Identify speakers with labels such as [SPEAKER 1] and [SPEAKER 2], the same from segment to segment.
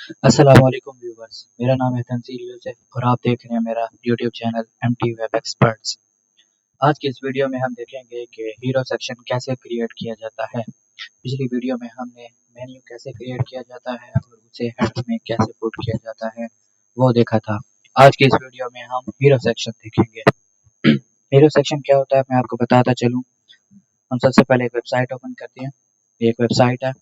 [SPEAKER 1] अस्सलाम वालेकुम व्यूवर्स। मेरा नाम है तंजील यूसुफ और आप देख रहे हैं मेरा YouTube channel MT web experts. आज की इस वीडियो में हम देखेंगे कि हीरो सेक्शन कैसे क्रिएट किया जाता है। पिछली वीडियो में हमने मेन्यू कैसे क्रिएट किया जाता है और उसे हेडर में कैसे पुट किया जाता है वो देखा था। आज की इस वीडियो में हम हीरो सेक्शन देखेंगे। हीरो सेक्शन क्या होता है मैं आपको बताता चलूँ। हम सबसे पहले एक वेबसाइट ओपन करते हैं। ये एक वेबसाइट है।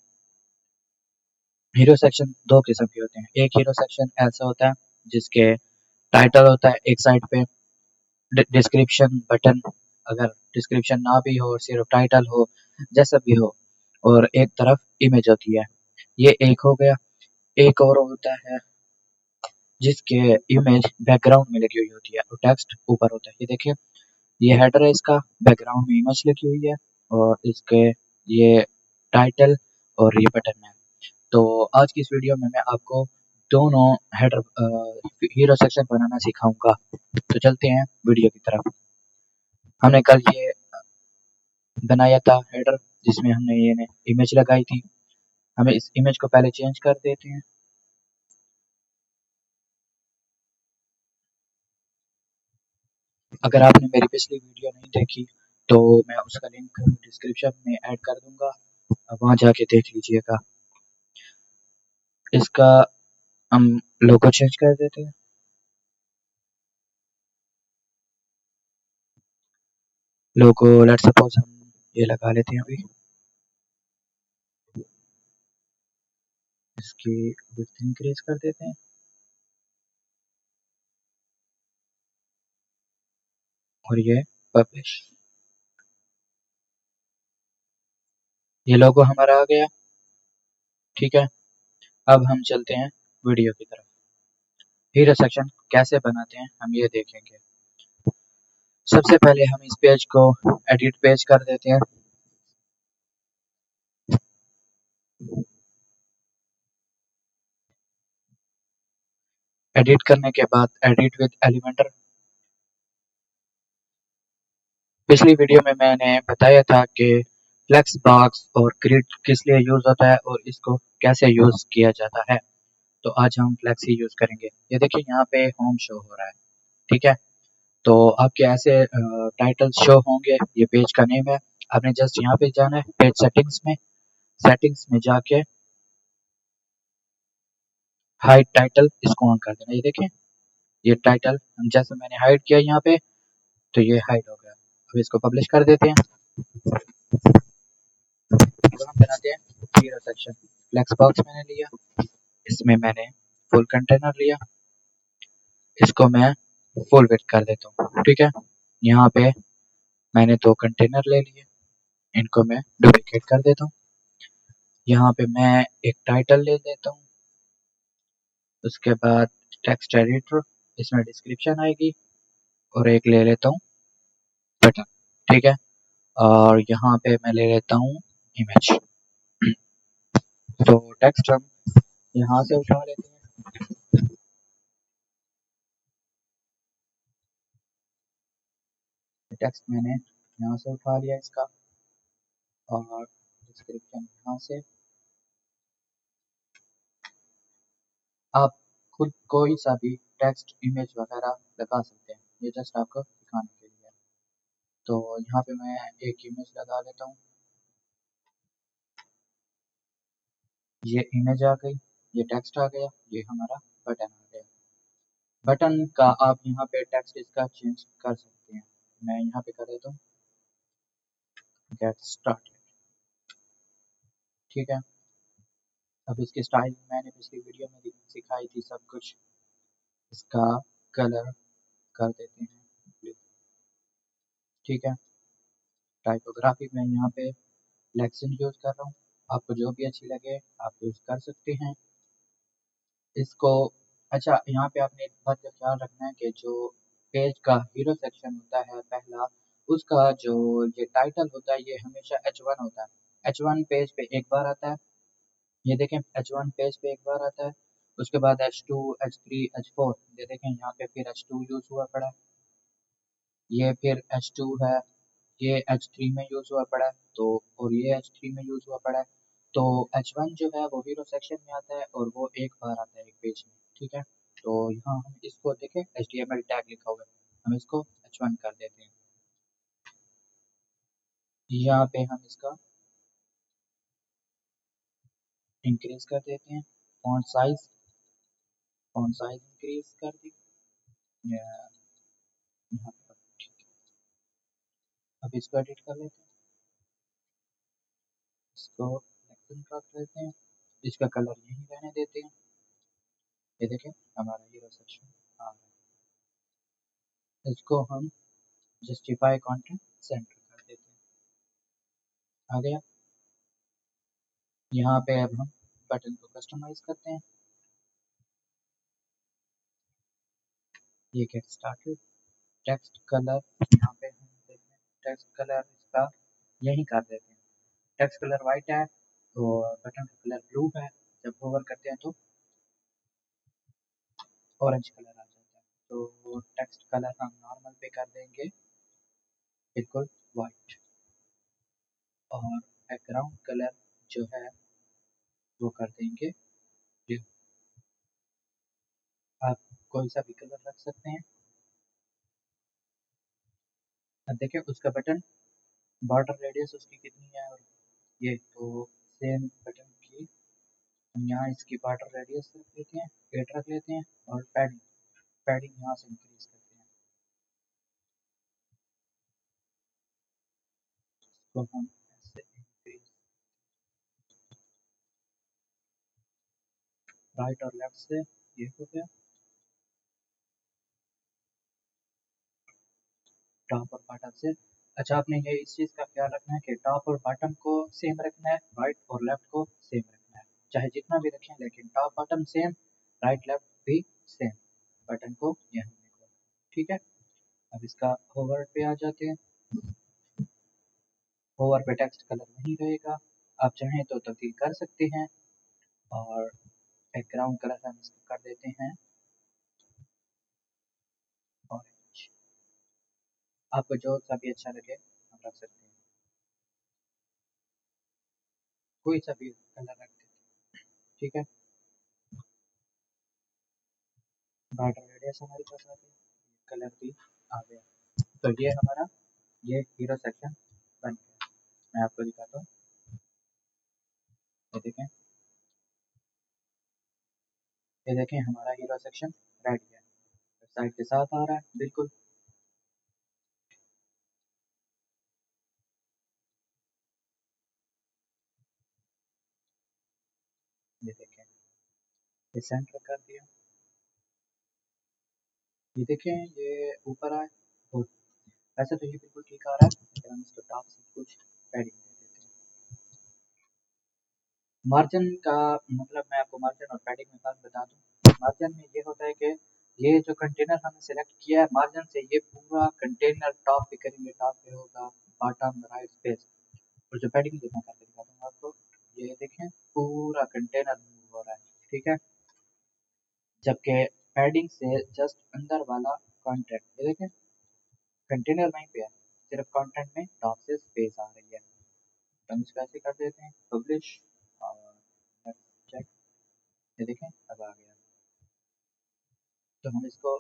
[SPEAKER 1] हीरो सेक्शन दो किस्म के होते हैं। एक हीरो सेक्शन ऐसा होता है जिसके टाइटल होता है एक साइड पे, डिस्क्रिप्शन बटन, अगर डिस्क्रिप्शन ना भी हो सिर्फ टाइटल हो, जैसा भी हो, और एक तरफ इमेज होती है। ये एक हो गया। एक और होता है जिसके इमेज बैकग्राउंड में लगी हुई होती है और टेक्स्ट ऊपर होता है। ये देखिए, ये हेडर है, इसका बैकग्राउंड में इमेज लगी हुई है और इसके ये टाइटल और ये बटन है। तो आज की इस वीडियो में मैं आपको दोनों हेडर हीरो सेक्शन बनाना सिखाऊंगा। तो चलते हैं वीडियो की तरफ। हमने कल ये बनाया था हेडर जिसमें हमने ये इमेज लगाई थी। हमें इस इमेज को पहले चेंज कर देते हैं। अगर आपने मेरी पिछली वीडियो नहीं देखी तो मैं उसका लिंक डिस्क्रिप्शन में ऐड कर दूंगा, आप वहां जाके देख लीजिएगा। इसका हम लोगो चेंज कर देते हैं। लोगो लेट्स सपोज हम ये लगा लेते हैं अभी। इसकी विड्थ इंक्रीज कर देते हैं और ये पब्लिश। ये लोगो हमारा आ गया। ठीक है, अब हम चलते हैं वीडियो की तरफ। हीरो सेक्शन कैसे बनाते हैं हम ये देखेंगे। सबसे पहले हम इस पेज को एडिट पेज कर देते हैं। एडिट करने के बाद एडिट विद एलिमेंटर। पिछली वीडियो में मैंने बताया था कि फ्लेक्स बॉक्स और ग्रिड किस लिए यूज होता है और इसको कैसे यूज किया जाता है। तो आज हम फ्लेक्स ही यूज करेंगे। ये देखिए यहाँ पे होम शो हो रहा है। ठीक है, तो आपके ऐसे टाइटल शो होंगे। ये पेज का नेम है। आपने जस्ट यहाँ पे जाना है पेज सेटिंग्स में। सेटिंग्स में जाके हाइड टाइटल इसको ऑन कर देना। ये देखें, ये टाइटल जैसे मैंने हाइड किया यहाँ पे तो ये हाइड हो गया। अब इसको पब्लिश कर देते हैं। अब हम बनाते हैं हीरो सेक्शन। फ्लेक्स बॉक्स मैंने लिया, इसमें मैंने फुल कंटेनर लिया, इसको मैं फुल विड्थ कर देता हूँ। ठीक है, यहाँ पे मैंने दो कंटेनर ले लिए, इनको मैं डुप्लीकेट कर देता हूँ। यहाँ पे मैं एक टाइटल ले लेता हूँ, उसके बाद टेक्स्ट एडिटर, इसमें डिस्क्रिप्शन आएगी, और एक ले लेता हूँ बटन। ठीक है, और यहाँ पे मैं ले लेता हूँ इमेज। तो टेक्स्ट हम यहाँ से उठा लेते हैं। टेक्स्ट मैंने यहाँ से उठा लिया इसका, और डिस्क्रिप्शन यहाँ से। आप खुद कोई सा भी टेक्स्ट इमेज वगैरह लगा सकते हैं, ये जस्ट आपको दिखाने के लिए है। तो यहाँ पे मैं एक इमेज लगा लेता हूँ। ये इमेज आ गई, ये टेक्स्ट आ गया, ये हमारा बटन आ गया। बटन का आप यहाँ पे टेक्स्ट इसका चेंज कर सकते हैं। मैं यहाँ पे कर देता हूँ गेट स्टार्टेड। ठीक है, अब इसकी स्टाइल मैंने पिछली वीडियो में सिखाई थी सब कुछ। इसका कलर कर देते हैं ब्लू। ठीक है, टाइपोग्राफी में यहाँ पे लेक्सन यूज कर रहा हूँ। आपको जो भी अच्छी लगे आप यूज कर सकते हैं इसको। अच्छा, यहाँ पे आपने एक बात का ख्याल रखना है कि जो पेज का हीरो सेक्शन होता है पहला, उसका जो ये टाइटल होता है ये हमेशा H1 होता है। H1 पेज पे एक बार आता है। ये देखें, H1 पेज पे एक बार आता है, उसके बाद H2, H3, H4। ये देखें यहाँ पे फिर H2 यूज हुआ पड़ा है, ये फिर H2 है, ये H3 में यूज हुआ पड़ा है, तो और ये H3 में यूज हुआ पड़ा है। तो H1 जो है वो हीरो सेक्शन में आता है और वो एक बार आता है एक पेज में, ठीक है। तो यहाँ हम इसको देखें, HTML टैग लिखा हुआ है, हम इसको H1 कर देते हैं। यहाँ पे हम इसका इंक्रीज कर देते हैं, फॉन्ट साइज इंक्रीज कर दी। यहाँ पे अब इसको एडिट कर लेते हैं, इसको एक्शन कर देते हैं, इसका कलर यहीं रहने देते हैं। ये देखें हमारा हीरो सेक्शन आ रहा है। इसको हम जस्टिफाई कंटेंट सेंटर कर देते हैं, आ गया। यहाँ पे अब हम बटन को कस्टमाइज करते हैं, ये गेट स्टार्टेड, टेक्स्ट कलर यहाँ पे हम देखते हैं, टेक्स्ट कलर इसका यही कर देते हैं। टेक्स्ट कलर वाइट है तो बटन का कलर ब्लू है, जब होवर करते हैं तो ऑरेंज कलर आ जाता है। तो टेक्स्ट कलर हम नॉर्मल पे कर देंगे बिल्कुल वाइट, और बैकग्राउंड कलर जो है वो कर देंगे ब्लू। आप कोई सा भी कलर रख सकते हैं। अब देखिए उसका बटन बॉर्डर रेडियस उसकी कितनी है, और ये तो सेम बटन की हम यहाँ इसकी बॉर्डर रेडियस रख लेते हैं, 8 रख लेते हैं, और पैडिंग यहाँ से इंक्रीज करते हैं। तो हम ऐसे इंक्रीज राइट और लेफ्ट से, ये हो गया। टॉप और बॉटम से, अच्छा आपने ये इस चीज़ का ख्याल रखना है कि टॉप और बॉटम को सेम रखना है, राइट और लेफ्ट को सेम रखना है, चाहे जितना भी रखें लेकिन top bottom same, right left भी सेम, बटन को यहाँ देखो, ठीक है। अब इसका होवर पे आ जाते हैं, होवर पे टेक्स्ट कलर नहीं रहेगा, आप चाहें तो तब्दील कर सकते हैं, और बैकग्राउंड कलर हम इसको कर देते हैं ऑरेंज, आपको जो सा भी अच्छा लगे आप रख सकते हैं, कोई सा भी कलर रख देते हैं, ठीक है। बॉर्डर रेडियस हमारे पास आ गया, कलर भी आ गया। तो ये हमारा ये हीरो सेक्शन बन गया। मैं आपको दिखाता हूँ, ये देखें, ये देखें हमारा हीरो सेक्शन रेडी है, वेबसाइट के साथ आ रहा है बिल्कुल। ये देखें, ये सेंटर कर दिया, ये देखें ये ऊपर आए, और वैसे तो ये बिल्कुल ठीक आ रहा है, लेकिन हम इसको टॉप से कुछ पैडिंग दे देते हैं। मार्जिन का मतलब मैं आपको मार्जिन और पैडिंग में फ़र्क बता दूं। मार्जिन में ये होता है कि ये जो कंटेनर हमने सेलेक्ट किया है, मार्जिन से ये पूरा कंटेनर टॉप पे करेंगे, टॉप पे होगा बॉटम राइट स्पेस, और जो पैडिंग जो मैं करके दिखाता हूँ आपको, ये देखें पूरा कंटेनर मूव हो रहा है, ठीक है। जबकि पैडिंग से जस्ट अंदर वाला कंटेंट, ये देखें कंटेनर वहीं पे है, सिर्फ कंटेंट में टॉप से स्पेस आ रही है। तो हम इसको ऐसे कर देते हैं पब्लिश, और चेक, ये देखें अब आ गया। तो हम इसको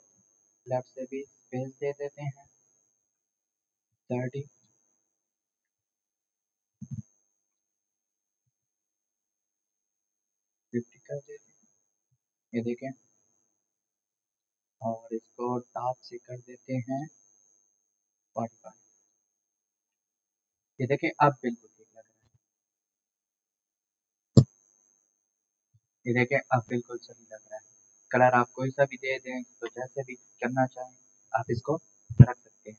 [SPEAKER 1] लेफ्ट से भी स्पेस दे देते हैं 30, 50 कर देते हैं, ये देखें, और इसको टॉप से कर देते हैं 45, ये देखें अब बिल्कुल ठीक लग रहा है, ये देखें अब बिल्कुल सही लग रहा है। कलर आप कोई सा भी दे दें, तो जैसे भी करना चाहें आप इसको रख सकते हैं।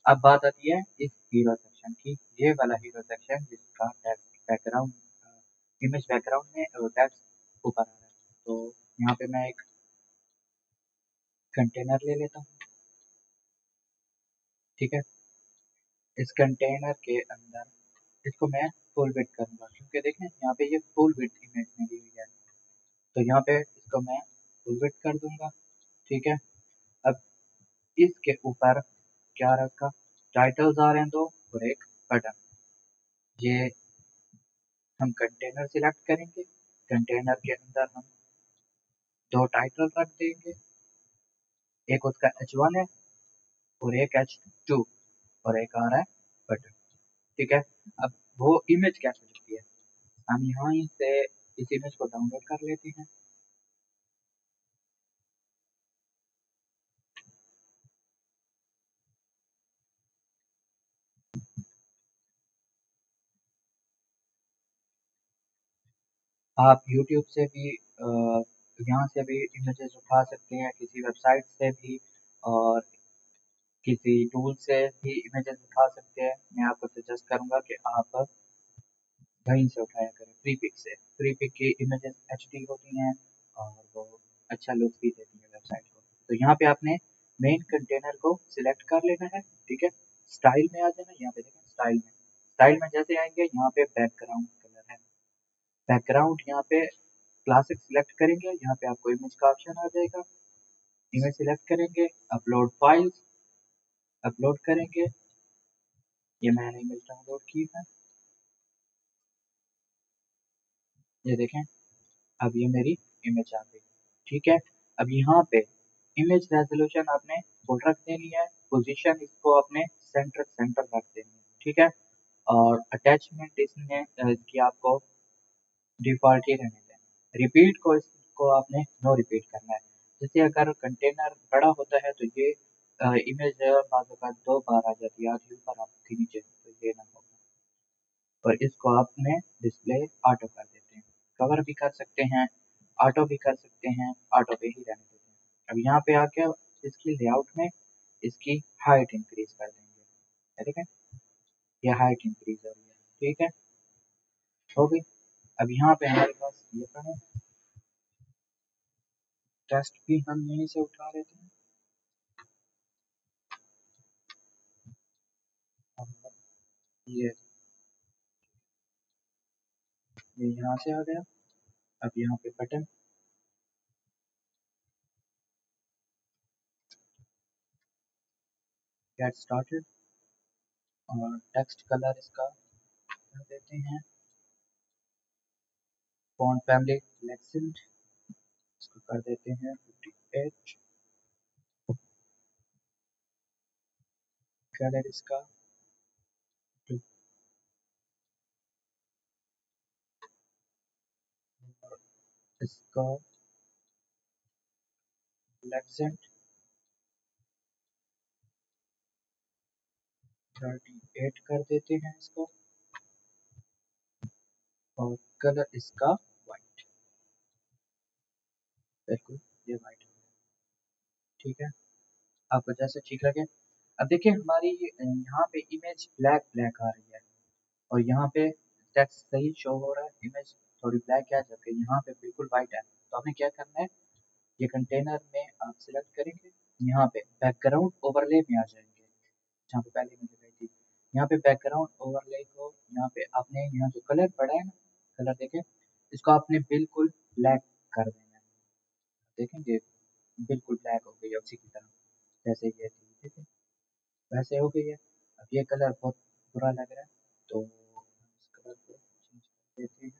[SPEAKER 1] अब बात आती है इस हीरो सेक्शन की, ये वाला हीरो सेक्शन जिसका टेक्स्ट बैकग्राउंड, इमेज बैकग्राउंड में और टेक्स्ट ऊपर आ रहा है। तो यहाँ पे मैं एक कंटेनर ले लेता हूँ, ठीक है। इस कंटेनर के अंदर इसको मैं फुल विड्थ करूँगा, क्योंकि देखें यहाँ पे ये फुल विड्थ इमेज में दी हुई है, तो यहाँ पे इसको मैं फुल विड्थ कर दूंगा, ठीक है। अब इसके ऊपर क्या रखा, टाइटल्स आ रहे हैं दो और एक बटन, ये हम कंटेनर सिलेक्ट करेंगे, कंटेनर के अंदर हम दो टाइटल रख देंगे, एक उसका H1 है और एक H2 और एक आ रहा है बटन। ठीक है, अब वो इमेज कैसे दिखती है, हम यहाँ से इस इमेज को डाउनलोड कर लेते हैं। आप YouTube से भी यहाँ से भी इमेजेस उठा सकते हैं, किसी वेबसाइट से भी और किसी टूल से भी इमेजेस उठा सकते हैं। मैं आपको सजेस्ट करूँगा कि आप कहीं से उठाया करें, प्रीपिक से। प्रीपिक की इमेजेस HD होती हैं और वो अच्छा लुक भी देती है वेबसाइट को। तो यहाँ पे आपने मेन कंटेनर को सिलेक्ट कर लेना है। ठीक है, स्टाइल में आ जाना, यहाँ पे देखें स्टाइल में जैसे आएंगे यहाँ पे बैकग्राउंड कलर है, बैकग्राउंड यहाँ पे क्लासिक सिलेक्ट करेंगे, यहाँ पे आपको इमेज का ऑप्शन आ जाएगा, इमेज सिलेक्ट करेंगे, अपलोड फाइल्स अपलोड करेंगे, ये मैंने इमेज डाउनलोड की है, ये देखें अब ये मेरी इमेज आ गई। ठीक है, अब यहाँ पे इमेज रेजोल्यूशन आपने फुल रख देनी है, पोजीशन इसको आपने सेंटर सेंटर रख देनी है। ठीक है, और अटैचमेंट इसमें इसकी आपको डिफॉल्ट ही रहने दें। रिपीट को इसको आपने नो रिपीट करना है, जैसे अगर कंटेनर बड़ा होता है तो ये इमेज बाजू का दो बार आ जाती है, आधी ऊपर आपकी नीचे, तो ये ना होगा। और इसको आपने डिस्प्ले ऑटो कर देते हैं, कवर भी कर सकते हैं, ऑटो भी कर सकते हैं, ऑटो पे ही रहने देते हैं। अब यहाँ पे आके इसकी लेआउट में इसकी हाइट इंक्रीज कर देंगे। ठीक है, ये हाइट इंक्रीज हो रही है। ठीक है, हो गई। अब यहाँ पे हमारे पास ये करें, टेस्ट भी हम यहीं से उठा लेते हैं और ये ये यहाँ से आ गया। अब यहाँ पे बटन गेट स्टार्टेड और टेक्स्ट कलर इसका कर देते हैं फॉन्ट फैमिली लेक्सेंट, इसको कर देते हैं 58, कलर इसका blue, और इसका लेक्सेंट 38 कर देते हैं इसको, और कलर इसका वाइट, बिल्कुल ये वाइट हो गया। ठीक है, आपको जैसे ठीक लगे। अब देखिए हमारी यहाँ पे इमेज ब्लैक ब्लैक आ रही है और यहाँ पे टेक्स्ट सही शो हो रहा है, इमेज थोड़ी ब्लैक है जबकि यहाँ पे बिल्कुल वाइट है। तो हमें क्या करना है, ये कंटेनर में आप सिलेक्ट करेंगे, यहाँ पे बैकग्राउंड ओवरले में आ जाएंगे, जहाँ पे पहले मुझे गई थी, यहाँ पे बैकग्राउंड ओवरले को यहाँ पे आपने यहाँ जो कलर पड़ा है ना, कलर देखें, इसको आपने बिल्कुल ब्लैक कर देना है। देखेंगे बिल्कुल ब्लैक हो गई है उसी की तरह जैसे ये थी। ठीक है, वैसे हो गई है। अब ये कलर बहुत बुरा लग रहा है तो हम इस कलर को चेंज कर देते हैं,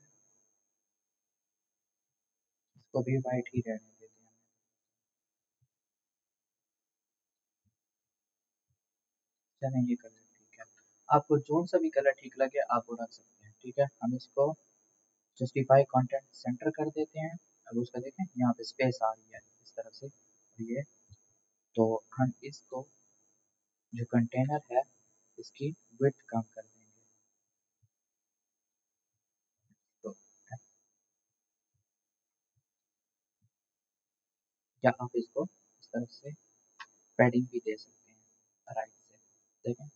[SPEAKER 1] इसको भी वाइट ही रहने देते हैं। चलें ये कलर ठीक है, आपको जो सा भी कलर ठीक लगे आप वो रख सकते हैं। ठीक है, हम इसको जस्टिफाई कंटेंट सेंटर कर देते हैं। अब उसका देखें यहाँ पे स्पेस आ रही है इस तरफ से, ये तो हम इसको जो कंटेनर है इसकी विड्थ कम कर देंगे, तो या आप इसको इस तरफ से पैडिंग भी दे सकते हैं राइट से। देखें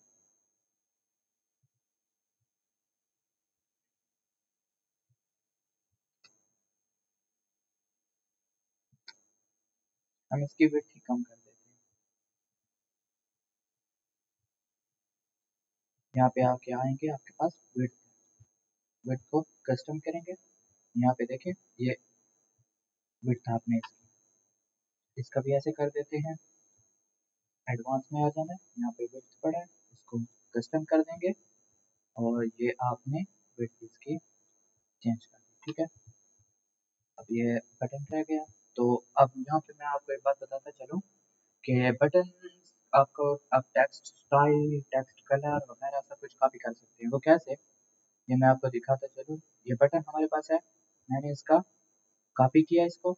[SPEAKER 1] हम इसकी विड्थ ही कम कर देते हैं। यहाँ पे आके आएंगे, आपके पास विड्थ, विड्थ को कस्टम करेंगे, यहाँ पे देखें ये विड्थ आपने इसका भी ऐसे कर देते हैं। एडवांस में आ जाना है, यहाँ पे विड्थ पड़ा है, इसको कस्टम कर देंगे और ये आपने विड्थ इसकी चेंज कर दी। ठीक है, अब ये बटन रह गया। तो अब यहाँ पे मैं आपको एक बात बताता चलूँ कि बटन आपको आप टेक्स्ट स्टाइल, टेक्स्ट कलर वगैरह सब कुछ कॉपी कर सकते हैं। वो कैसे, ये मैं आपको दिखाता चलूँ। ये बटन हमारे पास है, मैंने इसका कॉपी किया, इसको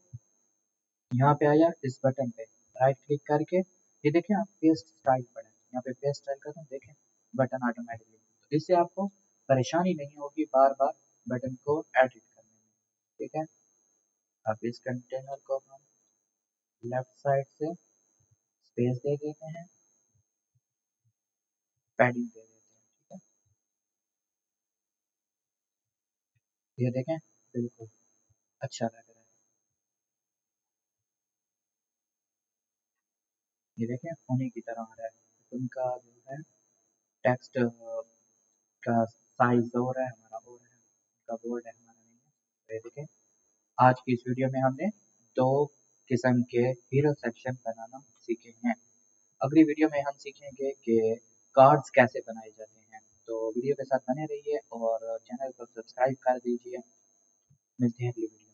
[SPEAKER 1] यहाँ पे आया, इस बटन पे राइट क्लिक करके ये देखें आप पेस्ट स्टाइल पड़ा है, यहाँ पे पेस्ट स्टाइल कर दूँ, देखें बटन ऑटोमेटिकली। तो इससे आपको परेशानी नहीं होगी बार बार बटन को एडिट करने में। ठीक है, अब इस कंटेनर को हम लेफ्ट साइड से स्पेस दे देते हैं, पैडिंग दे देते हैं। ठीक है, ये देखें बिल्कुल अच्छा लग रहा है। ये देखें उन्हीं की तरह आ रहा है। उनका जो है टेक्स्ट का साइज और है, हमारा और है, उनका बोर्ड है, हमारा नहीं है। तो ये देखें, आज की इस वीडियो में हमने दो किस्म के हीरो सेक्शन बनाना सीखे हैं। अगली वीडियो में हम सीखेंगे कि कार्ड्स कैसे बनाए जाते हैं। तो वीडियो के साथ बने रहिए और चैनल को सब्सक्राइब कर दीजिए। मिलते हैं अगली वीडियो।